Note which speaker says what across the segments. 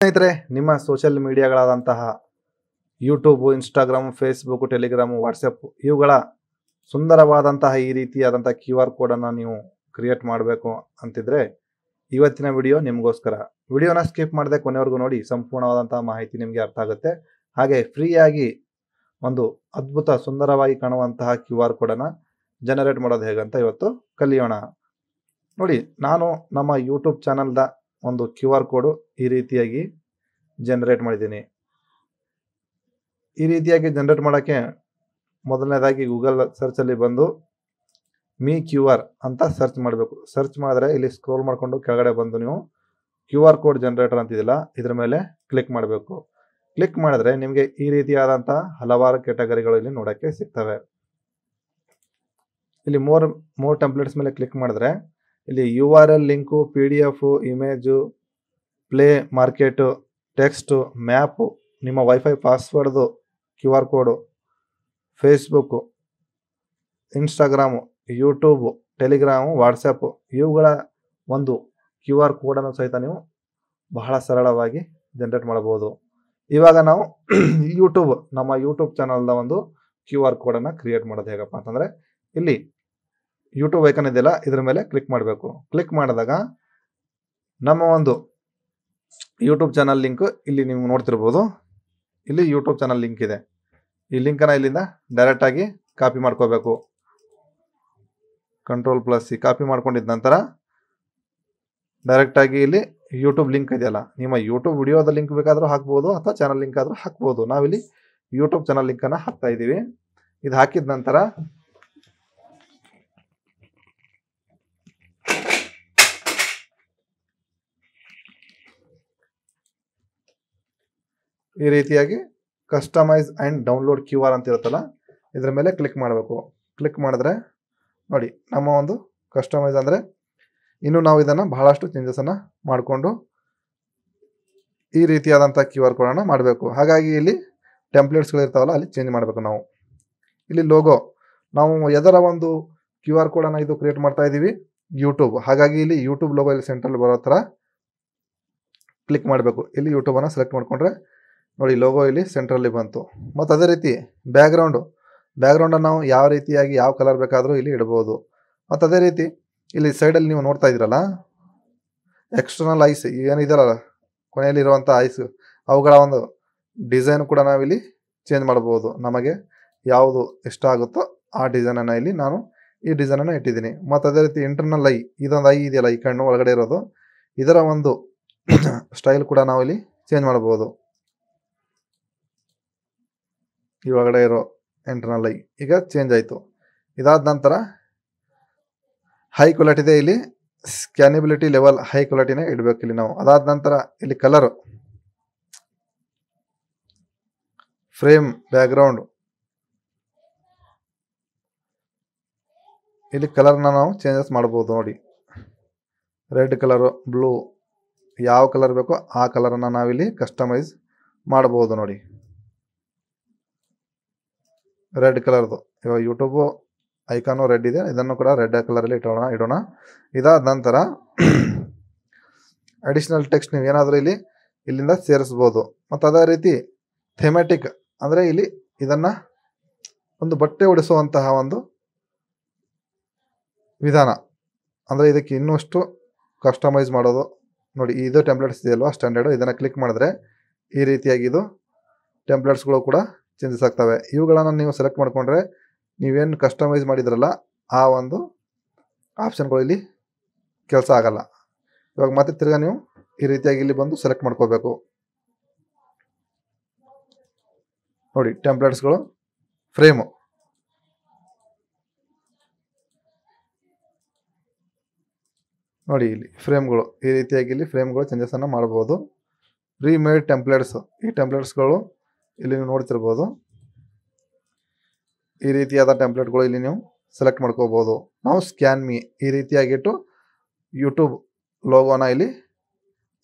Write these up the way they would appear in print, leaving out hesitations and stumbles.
Speaker 1: ಸ್ನೇಹಿತರೆ, ನಿಮ್ಮ ಸೋಷಿಯಲ್ ಮೀಡಿಯಾಗಳಾದಂತಹ YouTube, Instagram, Facebook, Telegram, WhatsApp ಇವುಗಳ ಸುಂದರವಾದಂತಹ ಈ ರೀತಿಯಾದಂತಹ QR ಕೋಡನ್ನು ನೀವು ಕ್ರಿಯೇಟ್ ಮಾಡಬೇಕು ಅಂತಿದ್ರೆ ಇವತ್ತಿನ ವಿಡಿಯೋ ನಿಮಗೋಸ್ಕರ. ವಿಡಿಯೋನ ಸ್ಕಿಪ್ ಮಾಡದೆ ಕೊನೆವರೆಗೂ ನೋಡಿ, ಸಂಪೂರ್ಣವಾದಂತಹ ಮಾಹಿತಿ ನಿಮಗೆ ಅರ್ಥ ಆಗುತ್ತೆ. ಹಾಗೆ ಫ್ರೀಯಾಗಿ ಒಂದು ಅದ್ಭುತ ಸುಂದರವಾಗಿ ಕಾಣುವಂತಹ QR ಕೋಡನ್ನು ಜನರೇಟ್ ಮಾಡೋದು ಹೇಗಂತ ಇವತ್ತು ಕಲಿಯೋಣ. ನೋಡಿ, ನಾನು ನಮ್ಮ ಯೂಟ್ಯೂಬ್ ಚಾನಲ್ದ ಒಂದು QR ಕೋಡು ಈ ರೀತಿಯಾಗಿ ಜನರೇಟ್ ಮಾಡಿದ್ದೀನಿ. ಈ ರೀತಿಯಾಗಿ ಜನರೇಟ್ ಮಾಡೋಕ್ಕೆ ಮೊದಲನೇದಾಗಿ ಗೂಗಲ್ ಸರ್ಚಲ್ಲಿ ಬಂದು ಮೀ QR ಅಂತ ಸರ್ಚ್ ಮಾಡಬೇಕು. ಸರ್ಚ್ ಮಾಡಿದ್ರೆ ಇಲ್ಲಿ ಸ್ಕ್ರೋಲ್ ಮಾಡಿಕೊಂಡು ಕೆಳಗಡೆ ಬಂದು ನೀವು QR ಕೋಡ್ ಜನರೇಟರ್ ಅಂತಿದಿಲ್ಲ, ಇದ್ರ ಮೇಲೆ ಕ್ಲಿಕ್ ಮಾಡಬೇಕು. ಕ್ಲಿಕ್ ಮಾಡಿದ್ರೆ ನಿಮಗೆ ಈ ರೀತಿಯಾದಂಥ ಹಲವಾರು ಕ್ಯಾಟಗರಿಗಳು ಇಲ್ಲಿ ನೋಡೋಕ್ಕೆ ಸಿಗ್ತವೆ. ಇಲ್ಲಿ ಮೋರ್ ಟೆಂಪ್ಲೇಟ್ಸ್ ಮೇಲೆ ಕ್ಲಿಕ್ ಮಾಡಿದ್ರೆ ಇಲ್ಲಿ URL link, PDF, image, play market, text, map, ನಿಮ್ಮ ವೈಫೈ ಪಾಸ್ವರ್ಡ್ದು QR code, Facebook, Instagram, YouTube, Telegram, WhatsApp ಇವುಗಳ ಒಂದು QR ಕೋಡನ್ನು ಸಹಿತ ನೀವು ಬಹಳ ಸರಳವಾಗಿ ಜನರೇಟ್ ಮಾಡಬಹುದು. ಇವಾಗ ನಾವು ನಮ್ಮ ಯೂಟ್ಯೂಬ್ ಚಾನಲ್ದ ಒಂದು QR ಕೋಡನ್ನು ಕ್ರಿಯೇಟ್ ಮಾಡೋದು ಹೇಗಪ್ಪ ಅಂತಂದರೆ, ಇಲ್ಲಿ ಯೂಟ್ಯೂಬ್ ಐಕನ್ ಇದೆಯಲ್ಲ, ಇದ್ರ ಮೇಲೆ ಕ್ಲಿಕ್ ಮಾಡಬೇಕು. ಕ್ಲಿಕ್ ಮಾಡಿದಾಗ ನಮ್ಮ ಒಂದು ಯೂಟ್ಯೂಬ್ ಚಾನಲ್ ಲಿಂಕ್ ಇಲ್ಲಿ ನೀವು ನೋಡ್ತಿರ್ಬೋದು. ಇಲ್ಲಿ ಯೂಟ್ಯೂಬ್ ಚಾನಲ್ ಲಿಂಕ್ ಇದೆ. ಈ ಲಿಂಕನ್ನು ಇಲ್ಲಿಂದ ಡೈರೆಕ್ಟಾಗಿ ಕಾಪಿ ಮಾಡ್ಕೋಬೇಕು. Ctrl+C ಕಾಪಿ ಮಾಡ್ಕೊಂಡಿದ್ದ ನಂತರ ಡೈರೆಕ್ಟಾಗಿ ಇಲ್ಲಿ ಯೂಟ್ಯೂಬ್ ಲಿಂಕ್ ಇದೆಯಲ್ಲ, ನಿಮ್ಮ ಯೂಟ್ಯೂಬ್ ವಿಡಿಯೋದ ಲಿಂಕ್ ಬೇಕಾದರೂ ಹಾಕ್ಬೋದು ಅಥವಾ ಚಾನಲ್ ಲಿಂಕ್ ಆದರೂ ಹಾಕ್ಬೋದು. ನಾವಿಲ್ಲಿ ಯೂಟ್ಯೂಬ್ ಚಾನಲ್ ಲಿಂಕನ್ನು ಹಾಕ್ತಾ ಇದ್ದೀವಿ. ಇದು ಹಾಕಿದ ನಂತರ ಈ ರೀತಿಯಾಗಿ ಕಸ್ಟಮೈಸ್ ಆ್ಯಂಡ್ ಡೌನ್ಲೋಡ್ QR ಅಂತ ಇರುತ್ತಲ್ಲ, ಇದ್ರ ಮೇಲೆ ಕ್ಲಿಕ್ ಮಾಡಬೇಕು. ಕ್ಲಿಕ್ ಮಾಡಿದ್ರೆ ನೋಡಿ, ನಮ್ಮ ಒಂದು ಕಸ್ಟಮೈಸ್ ಅಂದರೆ ಇನ್ನು ನಾವು ಇದನ್ನು ಬಹಳಷ್ಟು ಚೇಂಜಸನ್ನು ಮಾಡಿಕೊಂಡು ಈ ರೀತಿಯಾದಂಥ QR ಕೋಡನ್ನು ಮಾಡಬೇಕು. ಹಾಗಾಗಿ ಇಲ್ಲಿ ಟೆಂಪ್ಲೇಟ್ಸ್ಗಳಿರ್ತಾವಲ್ಲ, ಅಲ್ಲಿ ಚೇಂಜ್ ಮಾಡಬೇಕು ನಾವು. ಇಲ್ಲಿ ಲೋಗೋ, ನಾವು ಎದರ ಒಂದು QR ಕೋಡನ್ನು ಇದು ಕ್ರಿಯೇಟ್ ಮಾಡ್ತಾ ಇದ್ದೀವಿ, ಯೂಟ್ಯೂಬ್. ಹಾಗಾಗಿ ಇಲ್ಲಿ ಯೂಟ್ಯೂಬ್ ಲೋಗೋ ಇಲ್ಲಿ ಸೆಂಟ್ರಲ್ಲಿ ಬರೋ ಥರ ಕ್ಲಿಕ್ ಮಾಡಬೇಕು. ಇಲ್ಲಿ ಯೂಟ್ಯೂಬನ್ನು ಸೆಲೆಕ್ಟ್ ಮಾಡಿಕೊಂಡ್ರೆ ನೋಡಿ, ಲೋಗೋ ಇಲ್ಲಿ ಸೆಂಟ್ರಲ್ಲಿ ಬಂತು. ಮತ್ತು ಅದೇ ರೀತಿ ಬ್ಯಾಕ್ಗ್ರೌಂಡನ್ನು ನಾವು ಯಾವ ರೀತಿಯಾಗಿ ಯಾವ ಕಲರ್ ಬೇಕಾದರೂ ಇಲ್ಲಿ ಇಡ್ಬೋದು. ಮತ್ತು ಅದೇ ರೀತಿ ಇಲ್ಲಿ ಸೈಡಲ್ಲಿ ನೀವು ನೋಡ್ತಾ ಇದ್ದೀರಲ್ಲ, ಎಕ್ಸ್ಟರ್ನಲ್ ಐಸ್ ಏನಿದೆಯಲ್ಲ ಕೊನೆಯಲ್ಲಿರುವಂಥ ಐಸ್, ಅವುಗಳ ಒಂದು ಡಿಸೈನ್ ಕೂಡ ನಾವಿಲ್ಲಿ ಚೇಂಜ್ ಮಾಡ್ಬೋದು. ನಮಗೆ ಯಾವುದು ಇಷ್ಟ ಆಗುತ್ತೋ ಆ ಡಿಸೈನನ್ನು ಇಲ್ಲಿ ನಾನು ಈ ಡಿಸೈನನ್ನು ಇಟ್ಟಿದ್ದೀನಿ. ಮತ್ತು ಅದೇ ರೀತಿ ಇಂಟರ್ನಲ್ ಐ, ಇದೊಂದು ಐ ಇದೆಯಲ್ಲ ಈ ಕಣ್ಣು ಒಳಗಡೆ ಇರೋದು, ಇದರ ಒಂದು ಸ್ಟೈಲ್ ಕೂಡ ನಾವು ಇಲ್ಲಿ ಚೇಂಜ್ ಮಾಡ್ಬೋದು. ಈ ಒಳಗಡೆ ಇರೋ ಇಂಟರ್ನಲ್ ಐ ಈಗ ಚೇಂಜ್ ಆಯಿತು. ಇದಾದ ನಂತರ ಹೈ ಕ್ವಾಲಿಟಿದೆ, ಇಲ್ಲಿ ಸ್ಕ್ಯಾನಿಬಿಲಿಟಿ ಲೆವೆಲ್ ಹೈ ಕ್ವಾಲಿಟಿನೇ ಇಡಬೇಕು ಇಲ್ಲಿ ನಾವು. ಅದಾದ ನಂತರ ಇಲ್ಲಿ ಕಲರು, ಫ್ರೇಮ್, ಬ್ಯಾಕ್ಗ್ರೌಂಡ್, ಇಲ್ಲಿ ಕಲರ್ನ ನಾವು ಚೇಂಜಸ್ ಮಾಡ್ಬೋದು. ನೋಡಿ, ರೆಡ್ ಕಲರು, ಬ್ಲೂ, ಯಾವ ಕಲರ್ ಬೇಕೋ ಆ ಕಲರನ್ನು ನಾವಿಲ್ಲಿ ಕಸ್ಟಮೈಸ್ ಮಾಡ್ಬೋದು. ನೋಡಿ, ರೆಡ್ ಕಲರ್ದು ಇವಾಗ ಯೂಟ್ಯೂಬು ಐಕಾನು ರೆಡ್ ಇದೆ, ಇದನ್ನು ಕೂಡ ರೆಡ್ ಕಲರಲ್ಲಿ ಇಡೋಣ. ಇದಾದ ನಂತರ ಅಡಿಷ್ನಲ್ ಟೆಕ್ಸ್ಟ್ ನೀವು ಏನಾದರೂ ಇಲ್ಲಿಂದ ಸೇರಿಸ್ಬೋದು. ಮತ್ತು ಅದೇ ರೀತಿ ಥೆಮ್ಯಾಟಿಕ್ ಅಂದರೆ ಇಲ್ಲಿ ಇದನ್ನು ಒಂದು ಬಟ್ಟೆ ಹೊಡಿಸುವಂತಹ ಒಂದು ವಿಧಾನ, ಅಂದರೆ ಇದಕ್ಕೆ ಇನ್ನಷ್ಟು ಕಸ್ಟಮೈಸ್ ಮಾಡೋದು. ನೋಡಿ, ಇದು ಟೆಂಪ್ಲೇಟ್ಸ್ ಇದೆಯಲ್ವಾ ಸ್ಟ್ಯಾಂಡರ್ಡು, ಇದನ್ನು ಕ್ಲಿಕ್ ಮಾಡಿದ್ರೆ ಈ ರೀತಿಯಾಗಿ ಇದು ಟೆಂಪ್ಲೇಟ್ಸ್ಗಳು ಕೂಡ ಚೇಂಜಸ್ ಆಗ್ತವೆ. ಇವುಗಳನ್ನು ನೀವು ಸೆಲೆಕ್ಟ್ ಮಾಡಿಕೊಂಡ್ರೆ ನೀವೇನು ಕಸ್ಟಮೈಸ್ ಮಾಡಿದ್ರಲ್ಲ ಆ ಒಂದು ಆಪ್ಷನ್ಗಳು ಇಲ್ಲಿ ಕೆಲಸ ಆಗಲ್ಲ. ಇವಾಗ ಮತ್ತೆ ತಿರ್ಗಾ ನೀವು ಈ ರೀತಿಯಾಗಿ ಇಲ್ಲಿ ಬಂದು ಸೆಲೆಕ್ಟ್ ಮಾಡ್ಕೋಬೇಕು. ನೋಡಿ, ಟೆಂಪ್ಲೇಟ್ಸ್ಗಳು, ಫ್ರೇಮು, ನೋಡಿ ಇಲ್ಲಿ ಫ್ರೇಮ್ಗಳು, ಈ ರೀತಿಯಾಗಿ ಇಲ್ಲಿ ಫ್ರೇಮ್ಗಳು ಚೇಂಜಸನ್ನು ಮಾಡ್ಬೋದು. ರೀಮೇಡ್ ಟೆಂಪ್ಲೇಟ್ಸು, ಈ ಟೆಂಪ್ಲೇಟ್ಸ್ಗಳು ಇಲ್ಲಿ ನೀವು ನೋಡ್ತಿರ್ಬೋದು. ಈ ರೀತಿಯಾದ ಟೆಂಪ್ಲೇಟ್ಗಳು ಇಲ್ಲಿ ನೀವು ಸೆಲೆಕ್ಟ್ ಮಾಡ್ಕೋಬೋದು. ನಾವು ಸ್ಕ್ಯಾನ್ ಮೀ ಈ ರೀತಿಯಾಗಿಟ್ಟು ಯೂಟ್ಯೂಬ್ ಲೋಗೋನ ಇಲ್ಲಿ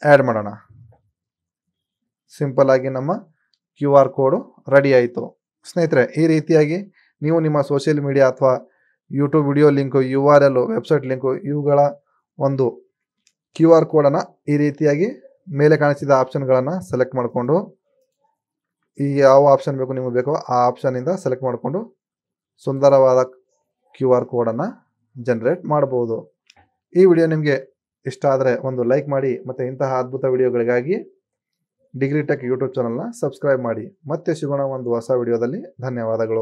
Speaker 1: ಆ್ಯಡ್ ಮಾಡೋಣ. ಸಿಂಪಲ್ಲಾಗಿ ನಮ್ಮ QR ಕೋಡು ರೆಡಿ ಆಯಿತು. ಸ್ನೇಹಿತರೆ, ಈ ರೀತಿಯಾಗಿ ನೀವು ನಿಮ್ಮ ಸೋಷಿಯಲ್ ಮೀಡಿಯಾ ಅಥವಾ YouTube video link, URL, website link ಇವುಗಳ ಒಂದು QR ಕೋಡನ್ನು ಈ ರೀತಿಯಾಗಿ ಮೇಲೆ ಕಾಣಿಸಿದ ಆಪ್ಷನ್ಗಳನ್ನು ಸೆಲೆಕ್ಟ್ ಮಾಡಿಕೊಂಡು ಈ ಯಾವ ಆಪ್ಷನ್ ಬೇಕು ನಿಮಗೆ ಬೇಕೋ ಆ ಆಪ್ಷನಿಂದ ಸೆಲೆಕ್ಟ್ ಮಾಡಿಕೊಂಡು ಸುಂದರವಾದ QR ಕೋಡನ್ನು ಜನರೇಟ್ ಮಾಡಬಹುದು. ಈ ವಿಡಿಯೋ ನಿಮಗೆ ಇಷ್ಟ ಆದರೆ ಒಂದು ಲೈಕ್ ಮಾಡಿ ಮತ್ತು ಇಂತಹ ಅದ್ಭುತ ವಿಡಿಯೋಗಳಿಗಾಗಿ ಡಿಗ್ರಿ ಟೆಕ್ ಯೂಟ್ಯೂಬ್ ಚಾನಲ್ನ ಸಬ್ಸ್ಕ್ರೈಬ್ ಮಾಡಿ. ಮತ್ತೆ ಸಿಗೋಣ ಒಂದು ಹೊಸ ವಿಡಿಯೋದಲ್ಲಿ. ಧನ್ಯವಾದಗಳು.